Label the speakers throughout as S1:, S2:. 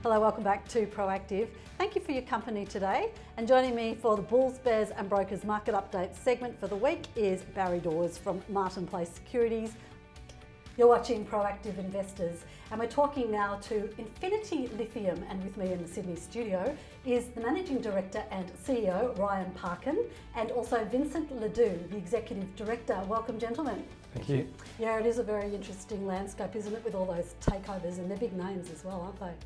S1: Hello, welcome back to Proactive. Thank you for your company today. And joining me for the Bulls, Bears and Brokers Market Update segment for the week is Barry Dawes from Martin Place Securities. You're watching Proactive Investors, and we're talking now to Infinity Lithium, and with me in the Sydney studio is the Managing Director and CEO, Ryan Parkin, and also Vincent Ledoux, the Executive Director. Welcome, gentlemen.
S2: Thank you.
S1: Yeah, it is a very interesting landscape, isn't it, with all those takeovers, and they're big names as well, aren't they?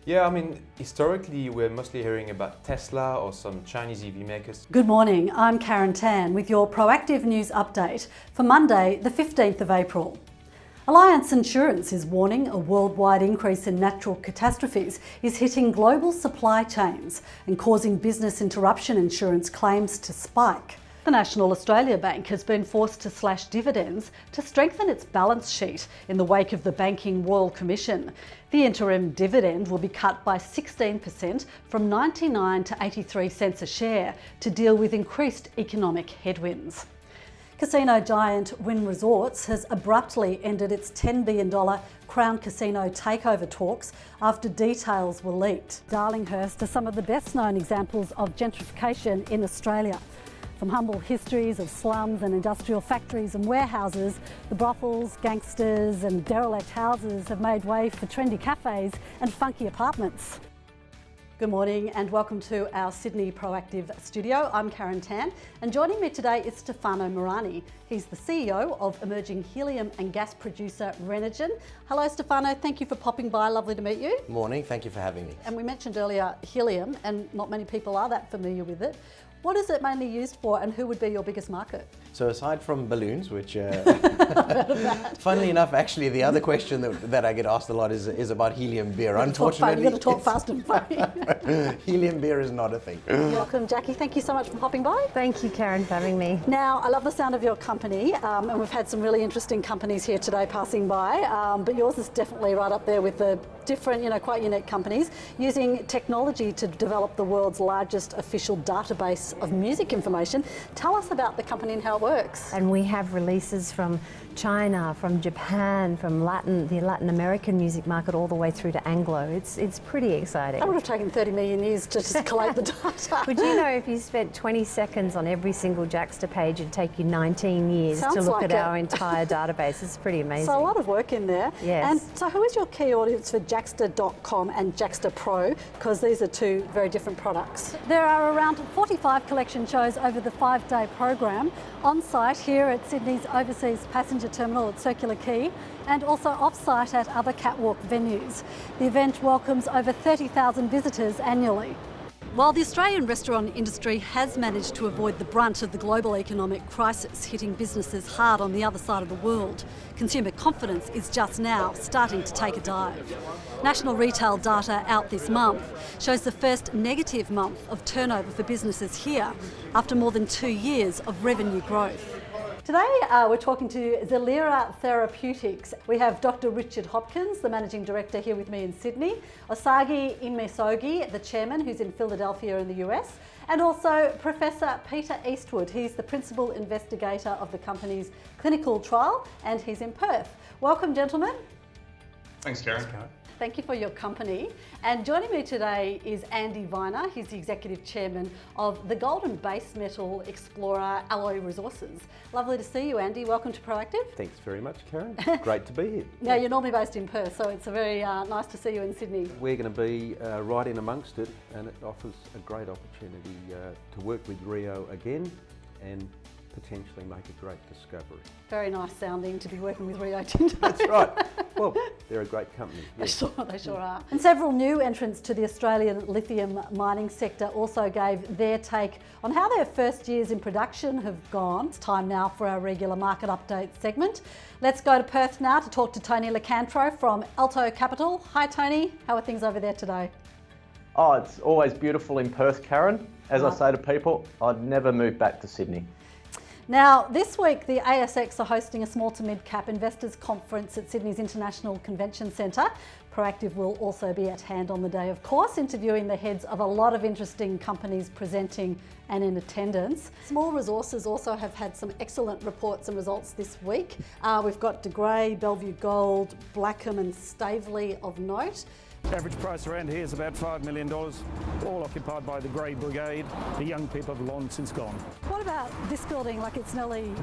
S2: Yeah, I mean, historically we're mostly hearing about Tesla or some Chinese EV makers.
S1: Good morning, I'm Karen Tan with your Proactive News Update for Monday, the 15th of April. Alliance Insurance is warning a worldwide increase in natural catastrophes is hitting global supply chains and causing business interruption insurance claims to spike. The National Australia Bank has been forced to slash dividends to strengthen its balance sheet in the wake of the Banking Royal Commission. The interim dividend will be cut by 16% from 99 to 83 cents a share to deal with increased economic headwinds. Casino giant Wynn Resorts has abruptly ended its $10 billion Crown Casino takeover talks after details were leaked. Darlinghurst are some of the best known examples of gentrification in Australia. From humble histories of slums and industrial factories and warehouses, the brothels, gangsters and derelict houses have made way for trendy cafes and funky apartments. Good morning and welcome to our Sydney Proactive studio. I'm Karen Tan, and joining me today is Stefano Morani. He's the CEO of emerging helium and gas producer Renogen. Hello Stefano, thank you for popping by, lovely to meet you.
S3: Morning, thank you for having me.
S1: And we mentioned earlier helium, and not many people are that familiar with it. What is it mainly used for, and who would be your biggest market?
S3: So aside from balloons, which funnily enough, actually the other question that I get asked a lot is about helium beer. Unfortunately,
S1: you've got to talk fast and funny.
S3: Helium beer is not a thing.
S1: Welcome, Jackie. Thank you so much for popping by.
S4: Thank you, Karen, for having me.
S1: Now, I love the sound of your company, and we've had some really interesting companies here today passing by, but yours is definitely right up there with the different, quite unique companies using technology to develop the world's largest official database of music information. Tell us about the company and how it works.
S4: And we have releases from China, from Japan, from the Latin American music market, all the way through to Anglo. It's pretty exciting.
S1: That would have taken 30 million years to just collate the data.
S4: Would you know if you spent 20 seconds on every single Jaxsta page, it'd take you 19 years to look at our entire database. It's pretty amazing.
S1: So a lot of work in there.
S4: Yes.
S1: And so who is your key audience for Jaxsta.com and Jaxsta Pro? Because these are two very different products. There are around 45 collection shows over the 5-day program on site here at Sydney's Overseas Passenger Terminal at Circular Quay, and also off-site at other catwalk venues. The event welcomes over 30,000 visitors annually. While the Australian restaurant industry has managed to avoid the brunt of the global economic crisis hitting businesses hard on the other side of the world, consumer confidence is just now starting to take a dive. National retail data out this month shows the first negative month of turnover for businesses here after more than 2 years of revenue growth. Today we're talking to Zelera Therapeutics. We have Dr. Richard Hopkins, the Managing Director, here with me in Sydney, Osagi Imesogi, the Chairman, who's in Philadelphia in the US, and also Professor Peter Eastwood. He's the Principal Investigator of the company's clinical trial, and he's in Perth. Welcome, gentlemen.
S5: Thanks, Karen.
S1: Thank you for your company. And joining me today is Andy Viner. He's the Executive Chairman of the Golden Base Metal Explorer Alloy Resources. Lovely to see you, Andy. Welcome to Proactive.
S6: Thanks very much, Karen. Great to be here.
S1: Now, you're normally based in Perth, so it's a very nice to see you in Sydney.
S6: We're going to be right in amongst it, and it offers a great opportunity to work with Rio again and potentially make a great discovery.
S1: Very nice sounding to be working with Rio Tinto.
S6: That's right. Well, they're a great company. Yes.
S1: They sure are. And several new entrants to the Australian lithium mining sector also gave their take on how their first years in production have gone. It's time now for our regular market update segment. Let's go to Perth now to talk to Tony Lacantro from Alto Capital. Hi Tony, how are things over there today?
S7: Oh, it's always beautiful in Perth, Karen. As I say to people, I'd never move back to Sydney.
S1: Now, this week the ASX are hosting a small to mid-cap investors conference at Sydney's International Convention Centre. Proactive will also be at hand on the day, of course, interviewing the heads of a lot of interesting companies presenting and in attendance. Small Resources also have had some excellent reports and results this week. We've got De Grey, Bellevue Gold, Blackham and Staveley of note.
S8: Average price around here is about $5 million, all occupied by the Grey Brigade. The young people have long since gone.
S1: What about this building, like it's nearly,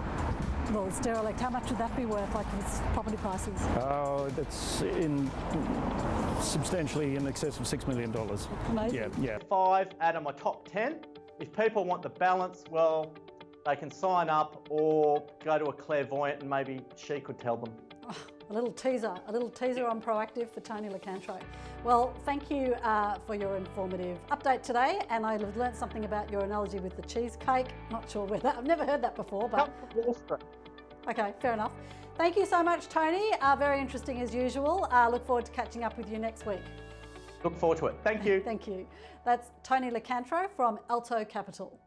S1: well, it's derelict. How much would that be worth, like its property prices?
S8: That's substantially in excess of $6 million.
S1: Amazing.
S8: Yeah.
S7: 5 out of my top 10. If people want the balance, well, they can sign up or go to a clairvoyant and maybe she could tell them.
S1: A little teaser on Proactive for Tony Licantro. Well, thank you for your informative update today, and I learnt something about your analogy with the cheesecake. Not sure where that, I've never heard that before, but okay, fair enough. Thank you so much, Tony. Very interesting as usual. Look forward to catching up with you next week.
S7: Look forward to it. Thank you.
S1: Thank you. That's Tony Licantro from Alto Capital.